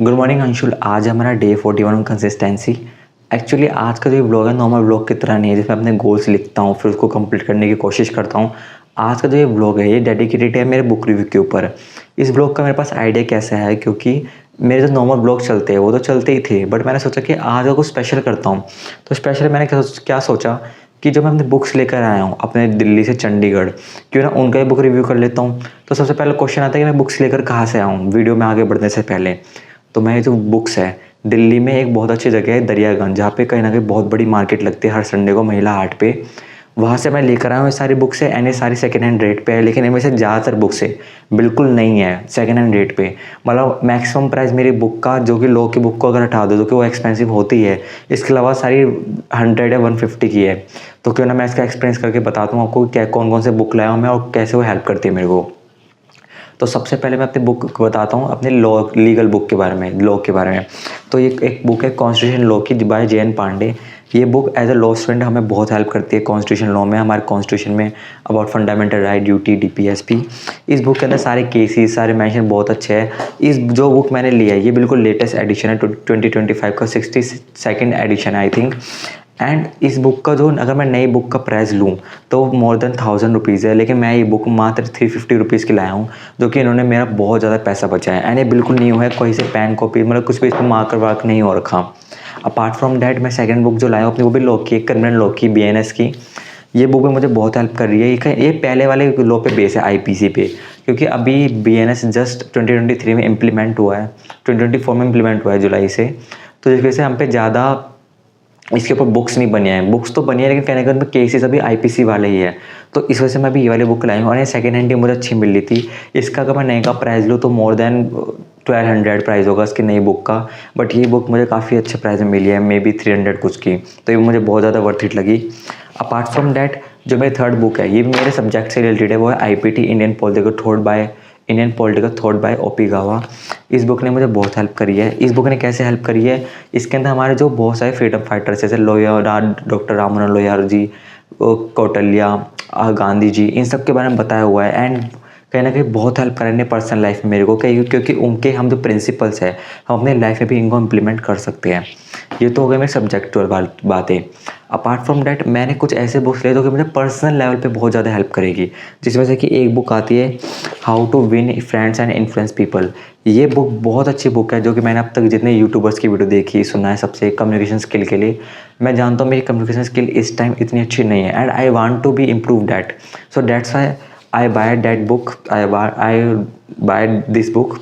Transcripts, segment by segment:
Good morning Anshul. आज हमारा day 41 on consistency. Actually आज का जो ये ब्लॉग है नॉर्मल ब्लॉग की तरह नहीं है जिसमें अपने गोल्स लिखता हूँ फिर उसको कंप्लीट करने की कोशिश करता हूँ। आज का जो ये ब्लॉग है ये डेडिकेटेड है मेरे बुक रिव्यू के ऊपर। इस ब्लॉग का मेरे पास आइडिया कैसा है, क्योंकि मेरे जो नॉर्मल ब्लॉग चलते हैं वो तो चलते ही थे, बट मैंने सोचा कि आज कुछ स्पेशल करता हूँ। तो स्पेशल मैंने क्या सोचा कि जो मैं अपने बुक्स लेकर आया हूँ अपने दिल्ली से चंडीगढ़, क्यों ना उनका ही बुक रिव्यू कर लेता हूँ। तो सबसे पहले क्वेश्चन आता है कि मैं बुक्स लेकर कहाँ से आऊँ वीडियो में आगे बढ़ने से पहले। तो मैं जो बुक्स है, दिल्ली में एक बहुत अच्छी जगह है दरियागंज, जहाँ पे कहीं ना कहीं बहुत बड़ी मार्केट लगती है हर संडे को महिला हाट पे। वहाँ से मैं लेकर आया हूँ ये सारी बुक्स है एंड ये सारी सेकेंड हैंड रेट पे है, लेकिन इनमें से ज़्यादातर बुक्स है बिल्कुल नहीं है सेकेंड हैंड रेट पे। मतलब मैक्सिमम प्राइस मेरी बुक का, जो कि लो की बुक को अगर हटा दो जो कि वो एक्सपेंसिव होती है, इसके अलावा सारी 100 या 150 की है। तो क्यों ना मैं इसका एक्सपीरियंस करके बताता हूँ आपको क्या कौन कौन से बुक लाया हूँ मैं और कैसे वो हेल्प करती है मेरे को। तो सबसे पहले मैं अपनी बुक बताता हूँ, अपने लॉ लीगल बुक के बारे में, लॉ के बारे में। तो ये एक बुक है कॉन्स्टिट्यूशन लॉ की बाय जे.एन. पांडे। ये book as a law student हमें बहुत हेल्प करती है कॉन्स्टिट्यूशन लॉ में, हमारे कॉन्स्टिट्यूशन में about fundamental right, duty, DPSP. इस बुक के अंदर सारे केसेस सारे मेंशन बहुत अच्छे हैं। इस जो बुक मैंने लिया है ये बिल्कुल लेटेस्ट एडिशन है, 2025 का 62nd एडिशन है आई थिंक। एंड इस बुक का जो, अगर मैं नई बुक का प्राइस लूँ तो मोर देन 1000 रुपीज़ है, लेकिन मैं ये बुक मात्र 350 रुपीज़ की लाया हूँ, जो कि इन्होंने मेरा बहुत ज़्यादा पैसा बचाया है। एंड ये बिल्कुल न्यू है, कोई से पेन कॉपी मतलब कुछ भी इसमें मार्कर वार्क नहीं हो रखा। अपार्ट फ्रॉम डैट मैं सेकंड बुक जो लाया हूँ अपनी वो भी लॉ की, क्रिमिनल लॉ की, बीएनएस की। ये बुक भी मुझे बहुत हेल्प कर रही है। ये पहले वाले लॉ पे बेस है, आईपीसी पे, क्योंकि अभी बीएनएस जस्ट 2023 में इम्प्लीमेंट हुआ है, 2024 में इम्प्लीमेंट हुआ है जुलाई से। तो जिस वजह से हम पे ज़्यादा इसके ऊपर बुक्स नहीं बनी है, बुक्स तो बनी है लेकिन कहने का मतलब केसेस अभी आईपीसी वाले ही है। तो इस वजह से मैं भी ये वाली बुक लाई हूँ और ये सेकेंड हैंड ही मुझे अच्छी मिल रही थी। इसका अगर मैं नए का प्राइस लूँ तो मोर देन 1200 प्राइस होगा इसकी नई बुक का, बट ये बुक मुझे काफ़ी अच्छे प्राइस में मिली है, मे बी 300 कुछ की। तो ये मुझे बहुत ज़्यादा वर्थ इट लगी। अपार्ट फ्रॉम डैट जो मेरी थर्ड बुक है ये भी मेरे सब्जेक्ट से रिलेटेड है, वो है IPT Indian political thought bye OP गावा। इस बुक ने मुझे बहुत हेल्प करी है। इस बुक ने कैसे हेल्प करी है, इसके अंदर हमारे जो बहुत सारे फ्रीडम फाइटर्स जैसे लोहिया, डॉक्टर राम मनोहर लोहिया जी, कौटिल्य, गांधी जी, इन सब के बारे में बताया हुआ है। एंड कहीं ना कहीं बहुत हेल्प करेंगे पर्सनल लाइफ में मेरे को, क्योंकि उनके हम जो प्रिंसिपल्स है हम अपने लाइफ में भी इनको इम्प्लीमेंट कर सकते हैं। ये तो हो गई मेरी सब्जेक्चुअल बातें। अपार्ट फ्रॉम डैट मैंने कुछ ऐसे बुक्स लिए जो कि मुझे पर्सनल लेवल पे बहुत ज़्यादा हेल्प करेगी, जिसमें से कि एक बुक आती है how to win friends and influence people. ये बुक बहुत अच्छी बुक है, जो कि मैंने अब तक जितने यूट्यूबर्स की वीडियो देखी सुना है सबसे कम्युनिकेशन स्किल के लिए। मैं जानता हूँ मेरी कम्युनिकेशन स्किल इस टाइम इतनी अच्छी नहीं है and I want to be improve that. So that's why I buy that book, I buy this book.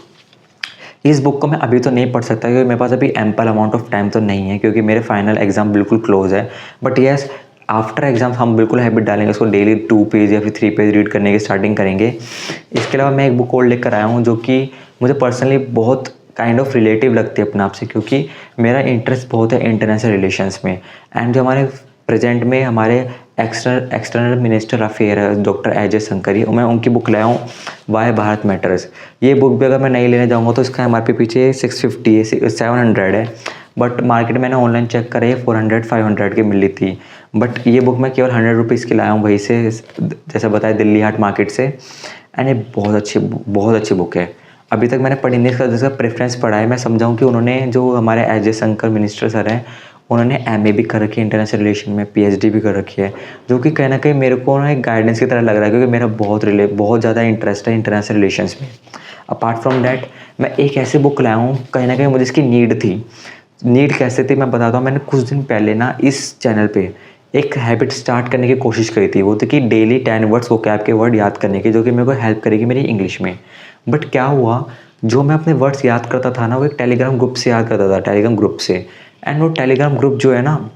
इस बुक को मैं अभी तो नहीं पढ़ सकता क्योंकि मेरे पास अभी एम्पल अमाउंट ऑफ टाइम तो नहीं है, क्योंकि मेरे फाइनल एग्ज़ाम बिल्कुल क्लोज है। बट येस, आफ्टर एग्ज़ाम हम बिल्कुल हैबिट डालेंगे उसको, डेली 2 पेज या फिर 3 पेज रीड करने की स्टार्टिंग करेंगे। इसके अलावा मैं एक बुक और लेकर आया हूँ जो कि मुझे पर्सनली बहुत काइंड ऑफ रिलेटिव लगती है अपने आप से, क्योंकि मेरा इंटरेस्ट बहुत है इंटरनेशनल रिलेशंस में। एंड जो हमारे प्रेजेंट में हमारे एक्सटर्नल मिनिस्टर अफेयर है डॉक्टर अजय शंकर, मैं उनकी बुक लाया हूँ वाई भारत मैटर्स। ये बुक भी अगर मैं नहीं लेने जाऊँगा तो इसका एमआरपी पीछे 650 है, 700 है, बट मार्केट में मैंने ऑनलाइन चेक करा है 400-500 की मिल रही थी। बट ये बुक मैं केवल 100 रुपीज़ की लाया हूँ वहीं से, जैसे बताया दिल्ली हाट मार्केट से। एंड ये बहुत अच्छी बुक है। अभी तक मैंने पढ़ी नहीं, इसका जिसका प्रेफरेंस पढ़ा है मैं समझाऊँ कि उन्होंने जो हमारे अजय शंकर मिनिस्टर सर हैं उन्होंने एमए भी कर रखी है इंटरनेशनल रिलेशन में, पीएचडी भी कर रखी है, जो कि कहीं ना कहीं मेरे को ना एक गाइडेंस की तरह लग रहा है, क्योंकि मेरा बहुत ज़्यादा इंटरेस्ट है इंटरनेशनल रिलेशंस में। अपार्ट फ्रॉम डैट मैं एक ऐसी बुक लाया हूँ, कहीं ना कहीं मुझे इसकी नीड थी। नीड कैसे थी मैं बताता हूँ। मैंने कुछ दिन पहले ना इस चैनल पे एक हैबिट स्टार्ट करने की कोशिश करी थी, वो थी कि डेली 10 वर्ड्स वोकैब के वर्ड याद करने की, जो कि मेरे को हेल्प करेगी मेरी इंग्लिश में। बट क्या हुआ, जो मैं अपने वर्ड्स याद करता था ना वो एक टेलीग्राम ग्रुप से याद करता था, टेलीग्राम ग्रुप से। एंड वो टेलीग्राम ग्रुप जो है ना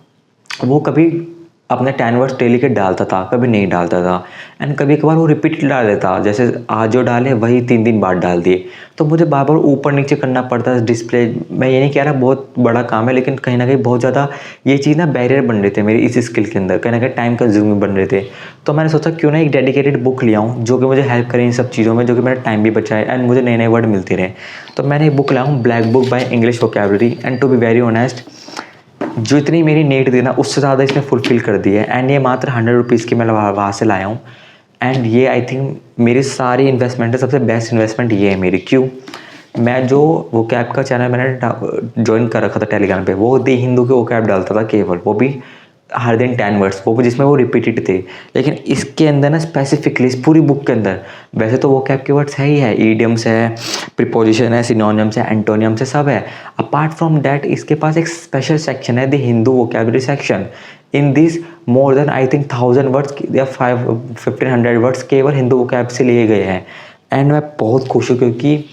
वो कभी अपने 10 वर्ड्स डेली के डालता था, कभी नहीं डालता था। एंड कभी कभार वो रिपीट डाल देता, जैसे आज जो डाले वही 3 दिन बाद डाल दिए। तो मुझे बार बार ऊपर नीचे करना पड़ता है डिस्प्ले। मैं ये नहीं कह रहा बहुत बड़ा काम है, लेकिन कहीं ना कहीं बहुत ज़्यादा ये चीज़ ना बैरियर बन रहे थे मेरी इस स्किल के अंदर, कहीं ना कहीं टाइम कंज्यूमिंग बन रहे थे। तो मैंने सोचा क्यों ना एक डेडिकेटेड बुक लिया हूँ जो कि मुझे हेल्प करे इन सब चीज़ों में, जो कि मेरा टाइम भी बचाए एंड मुझे नए नए वर्ड मिलते रहे। तो मैंने एक बुक लाया हूँ black book by English vocabulary. And to be very honest, जो इतनी मेरी नीड थी ना उससे ज़्यादा इसने फुलफ़िल कर दी है। एंड ये मात्र 100 रुपीज़ की मैं वहाँ से लाया हूँ। एंड ये आई थिंक मेरी सारी इन्वेस्टमेंट है, सबसे बेस्ट इन्वेस्टमेंट ये है मेरी। क्यों? मैं जो वो कैब का चैनल मैंने ज्वाइन कर रखा था टेलीग्राम पे, वो दी हिंदू के वो कैब डालता था केवल, वो भी हर दिन 10 वर्ड्स, वो भी जिसमें वो रिपीटेड थे। लेकिन इसके अंदर ना स्पेसिफिकली इस पूरी बुक के अंदर, वैसे तो वो कैब के वर्ड्स है ही है, ईडियम्स है, प्रीपोजिशन है, सिनोनिम्स है, एंटोनियम्स है, सब है। अपार्ट फ्रॉम दैट इसके पास एक स्पेशल सेक्शन है, the Hindu vocabulary section. In this more than I think 1000 words या 1500 वर्ड्स केवल हिंदू वोकैब से लिए गए हैं। एंड मैं बहुत खुश हूँ क्योंकि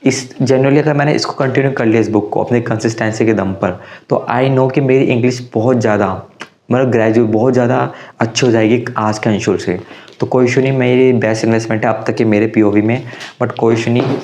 इस जनरली अगर मैंने इसको कंटिन्यू कर लिया इस बुक को अपनी कंसिस्टेंसी के दम पर, तो आई नो कि मेरी इंग्लिश बहुत ज़्यादा मतलब ग्रेजुएट बहुत ज़्यादा अच्छी हो जाएगी आज के अंशुल से। तो कोई इशू नहीं, मेरी बेस्ट इन्वेस्टमेंट है अब तक के मेरे पीओवी में। बट कोई इशू नहीं,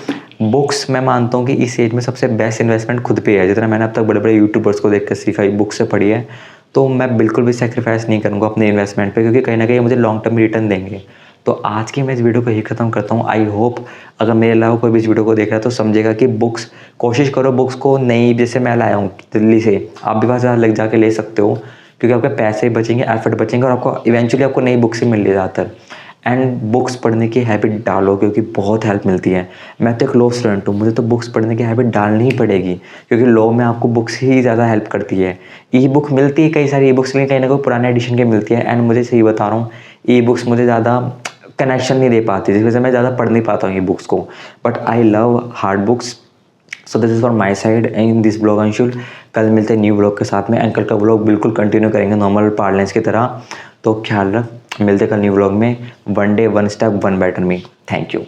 बुक्स मैं मानता हूँ कि इस एज में सबसे बेस्ट इन्वेस्टमेंट खुद पे है। जितना मैंने अब तक बड़े बड़े यूट्यूबर्स को देख कर सीखा, बुक से पढ़ी है, तो मैं बिल्कुल भी सेक्रीफाइस नहीं करूँगा अपने इन्वेस्टमेंट पे, क्योंकि कहीं ना कहीं मुझे लॉन्ग टर्म रिटर्न देंगे। तो आज की मैं इस वीडियो को यही ख़त्म करता हूँ। आई होप अगर मेरे अलावा कोई भी इस वीडियो को देख रहा है तो समझेगा कि बुक्स कोशिश करो, बुक्स को नहीं, जैसे मैं लाया हूँ दिल्ली से, आप भी वहाँ लग जाके ले सकते हो, क्योंकि आपके पैसे बचेंगे, एफर्ट बचेंगे, और आपको इवेंचुअली आपको नई बुक्स ही मिल ज़्यादातर। एंड बुक्स पढ़ने की हैबिट डालो क्योंकि बहुत हेल्प मिलती है। मैं तो एक लॉ स्टूडेंट हूँ, मुझे तो बुक्स पढ़ने की हैबिट डालनी ही पड़ेगी, क्योंकि लॉ में आपको बुक्स ही ज़्यादा हेल्प करती है। ई बुक मिलती है कई सारी ई बुक्स, लेकिन कहीं ना कोई पुराने एडिशन की मिलती है। एंड मुझे सही बता रहा हूँ, ई बुक्स मुझे ज़्यादा कनेक्शन नहीं दे पाती, जिस वजह से मैं ज़्यादा पढ़ नहीं पाता हूँ ई बुक्स को। But I love hard books. So this is for my side in this blog Anshul. कल मिलते हैं न्यू ब्लॉग के साथ में, एंकल का ब्लॉग बिल्कुल कंटिन्यू करेंगे नॉर्मल पार्लेंस की तरह। तो ख्याल रख, मिलते कल न्यू ब्लॉग में। One day one step one better me. Thank you.